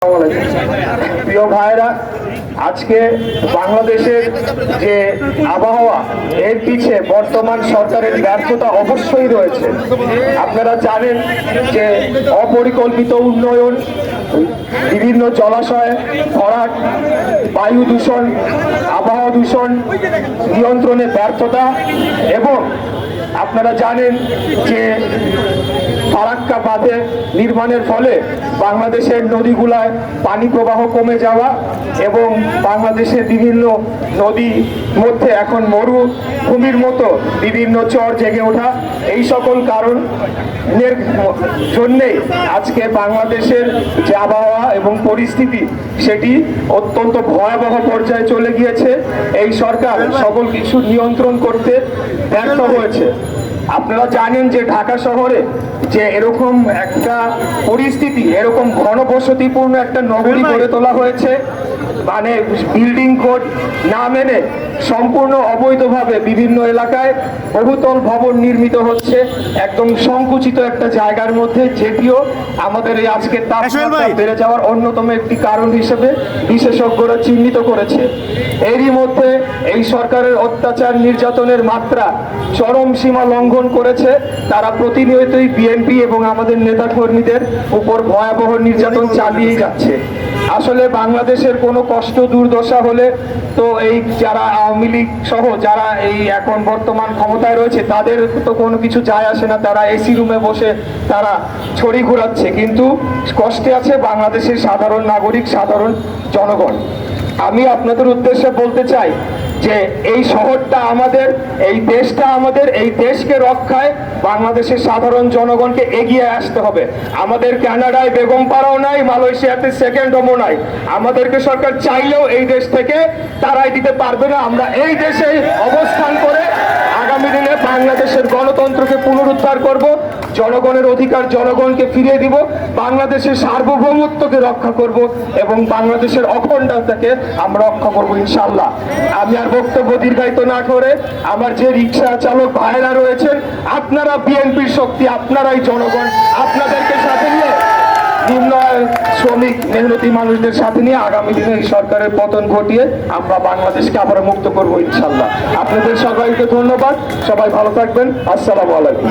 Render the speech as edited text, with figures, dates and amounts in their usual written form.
প্রিয় ভাইরা, আজকে বাংলাদেশের যে আবহাওয়া এর পিছে বর্তমান সরকারের ব্যর্থতা অবশ্যই রয়েছে। আপনারা জানেন যে অপরিকল্পিত উন্নয়ন, বিভিন্ন জলাশয় ভরাট, বায়ু দূষণ, আবহাওয়া দূষণ নিয়ন্ত্রণে ব্যর্থতা এবং আপনারা জানেন যে ফারাক্কা বাঁধে নির্মাণের ফলে বাংলাদেশের নদীগুলায় পানি প্রবাহ কমে যাওয়া এবং বাংলাদেশের বিভিন্ন নদীর মধ্যে এখন মরুভূমির মতো বিভিন্ন চর জেগে ওঠা, এই সকল কারণের জন্যেই আজকে বাংলাদেশের যে আবহাওয়া এবং পরিস্থিতি সেটি অত্যন্ত ভয়াবহ পর্যায়ে চলে গিয়েছে। এই সরকার সকল কিছু নিয়ন্ত্রণ করতে ব্যর্থ হয়েছে। আপনারা জানেন যে ঢাকা শহরে যে এরকম একটা পরিস্থিতি, এরকম ঘনবসতিপূর্ণ একটা নগরী গড়ে তোলা হয়েছে, মানে বিল্ডিং কোড না মেনে সম্পূর্ণ অবৈধভাবে বিভিন্ন এলাকায় বহুতল ভবন নির্মিত হচ্ছে একদম সংকুচিত একটা জায়গার মধ্যে, যেটিও আমাদের এই আজকের তাপমাত্রা বেড়ে যাওয়ার অন্যতম একটি কারণ হিসেবে বিশেষজ্ঞরা চিহ্নিত করেছে। এরই মধ্যে এই সরকারের অত্যাচার নির্যাতনের মাত্রা চরম সীমা লঙ্ঘন করেছে। তারা প্রতিনিয়তই বিএনপি এবং আমাদের নেতা কর্মীদের উপর ভয়াবহ নির্যাতন চালিয়ে যাচ্ছে। আসলে বাংলাদেশের কোনো কষ্ট দুর্দশা হলে তো এই যারা আওয়ামী লীগ সহ যারা এই এখন বর্তমান ক্ষমতায় রয়েছে তাদের তো কোনো কিছু যায় আসে না, তারা এসি রুমে বসে তারা ছড়ি ঘোরাচ্ছে, কিন্তু কষ্টে আছে বাংলাদেশের সাধারণ নাগরিক, সাধারণ জনগণ। আমি আপনাদের উদ্দেশ্যে বলতে চাই যে এই শহরটা আমাদের, এই দেশটা আমাদের, এই দেশকে রক্ষায় বাংলাদেশের সাধারণ জনগণকে এগিয়ে আসতে হবে। আমাদের কানাডায় বেগমপাড়াও নাই, মালয়েশিয়াতে সেকেন্ড হোমও নাই। আমাদেরকে সরকার চাইলেও এই দেশ থেকে তারাই দিতে পারবে না। আমরা এই দেশে অবস্থান করে আগামী দিনে বাংলাদেশের গণতন্ত্রকে পুনরুদ্ধার করব, জনগণের অধিকার জনগণকে ফিরিয়ে দিব, বাংলাদেশের সার্বভৌমত্বকে রক্ষা করব এবং বাংলাদেশের অখণ্ডতাকে আমরা রক্ষা করব ইনশাআল্লাহ। আমি আর বক্তব্য দীর্ঘায়িত না করে আমার যে রিক্সা চালক ভাইরা রয়েছেন, আপনারা বিএনপির শক্তি, আপনারাই জনগণ, আপনাদেরকে সাথে নিয়ে নিম্ন শ্রমিক মেহনতি মানুষদের সাথে নিয়ে আগামী দিনে এই সরকারের পতন ঘটিয়ে আমরা বাংলাদেশকে আবার মুক্ত করবো ইনশাআল্লাহ। আপনাদের সবাইকে ধন্যবাদ, সবাই ভালো থাকবেন। আসসালামু আলাইকুম।